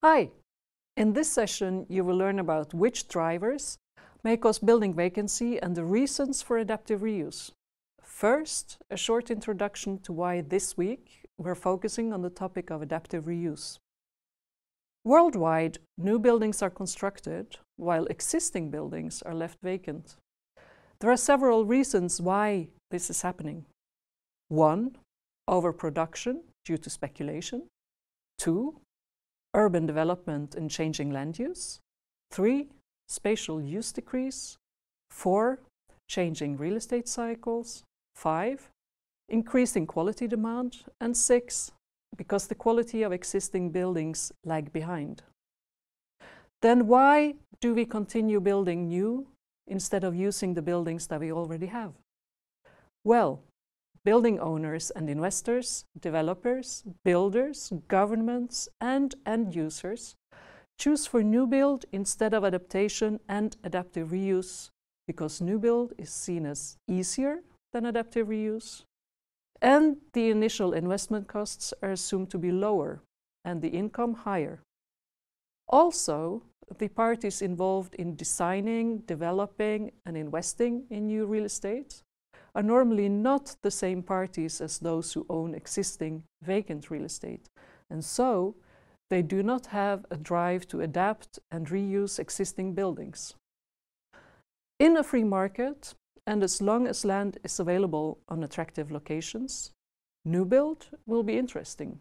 Hi! In this session, you will learn about which drivers may cause building vacancy and the reasons for adaptive reuse. First, a short introduction to why this week we're focusing on the topic of adaptive reuse. Worldwide, new buildings are constructed while existing buildings are left vacant. There are several reasons why this is happening. 1. Overproduction due to speculation. 2. Urban development and changing land use. 3. Spatial use decrease. 4. Changing real estate cycles. 5. Increasing quality demand. And 6. Because the quality of existing buildings lag behind. Then why do we continue building new instead of using the buildings that we already have? Well, building owners and investors, developers, builders, governments, and end users choose for new build instead of adaptation and adaptive reuse because new build is seen as easier than adaptive reuse, and the initial investment costs are assumed to be lower and the income higher. Also, the parties involved in designing, developing, and investing in new real estate are normally not the same parties as those who own existing vacant real estate, and so they do not have a drive to adapt and reuse existing buildings. In a free market, and as long as land is available on attractive locations, new build will be interesting.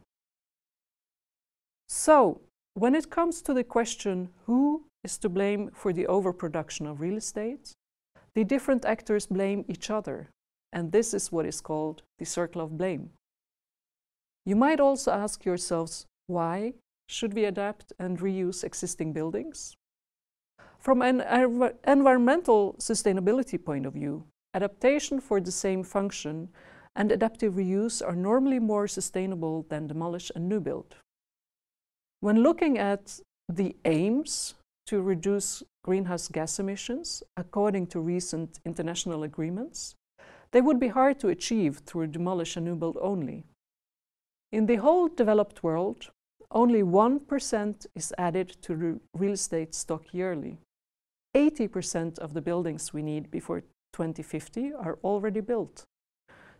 So, when it comes to the question who is to blame for the overproduction of real estate, the different actors blame each other, and this is what is called the circle of blame. You might also ask yourselves, why should we adapt and reuse existing buildings? From an environmental sustainability point of view, adaptation for the same function and adaptive reuse are normally more sustainable than demolish and new build. When looking at the aims to reduce greenhouse gas emissions, according to recent international agreements, they would be hard to achieve through demolish and new build only. In the whole developed world, only 1% is added to the real estate stock yearly. 80% of the buildings we need before 2050 are already built.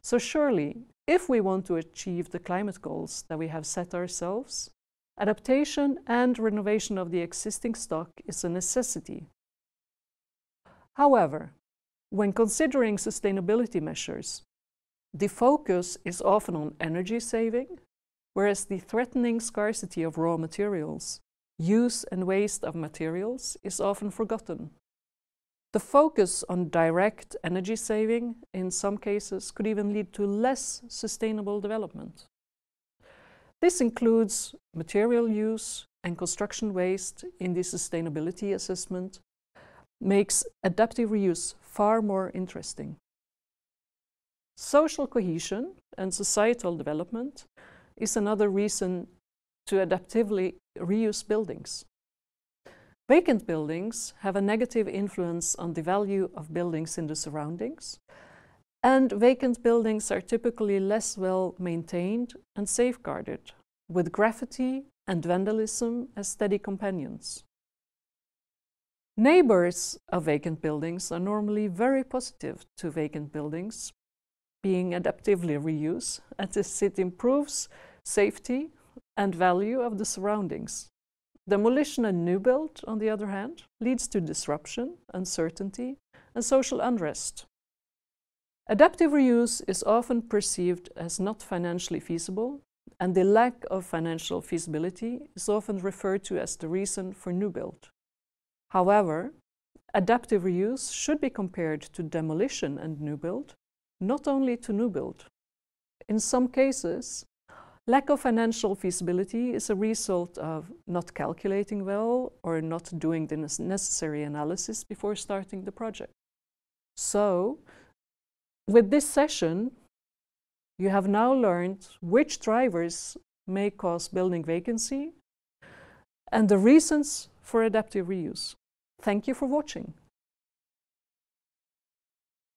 So surely, if we want to achieve the climate goals that we have set ourselves, adaptation and renovation of the existing stock is a necessity. However, when considering sustainability measures, the focus is often on energy saving, whereas the threatening scarcity of raw materials, use and waste of materials is often forgotten. The focus on direct energy saving in some cases could even lead to less sustainable development. This includes material use and construction waste in the sustainability assessment, makes adaptive reuse far more interesting. Social cohesion and societal development is another reason to adaptively reuse buildings. Vacant buildings have a negative influence on the value of buildings in the surroundings, and vacant buildings are typically less well maintained and safeguarded, with graffiti and vandalism as steady companions. Neighbors of vacant buildings are normally very positive to vacant buildings being adaptively reused, as it improves safety and value of the surroundings. Demolition and new build, on the other hand, leads to disruption, uncertainty, and social unrest. Adaptive reuse is often perceived as not financially feasible, and the lack of financial feasibility is often referred to as the reason for new build. However, adaptive reuse should be compared to demolition and new build, not only to new build. In some cases, lack of financial feasibility is a result of not calculating well or not doing the necessary analysis before starting the project. So, with this session, you have now learned which drivers may cause building vacancy and the reasons for adaptive reuse. Thank you for watching.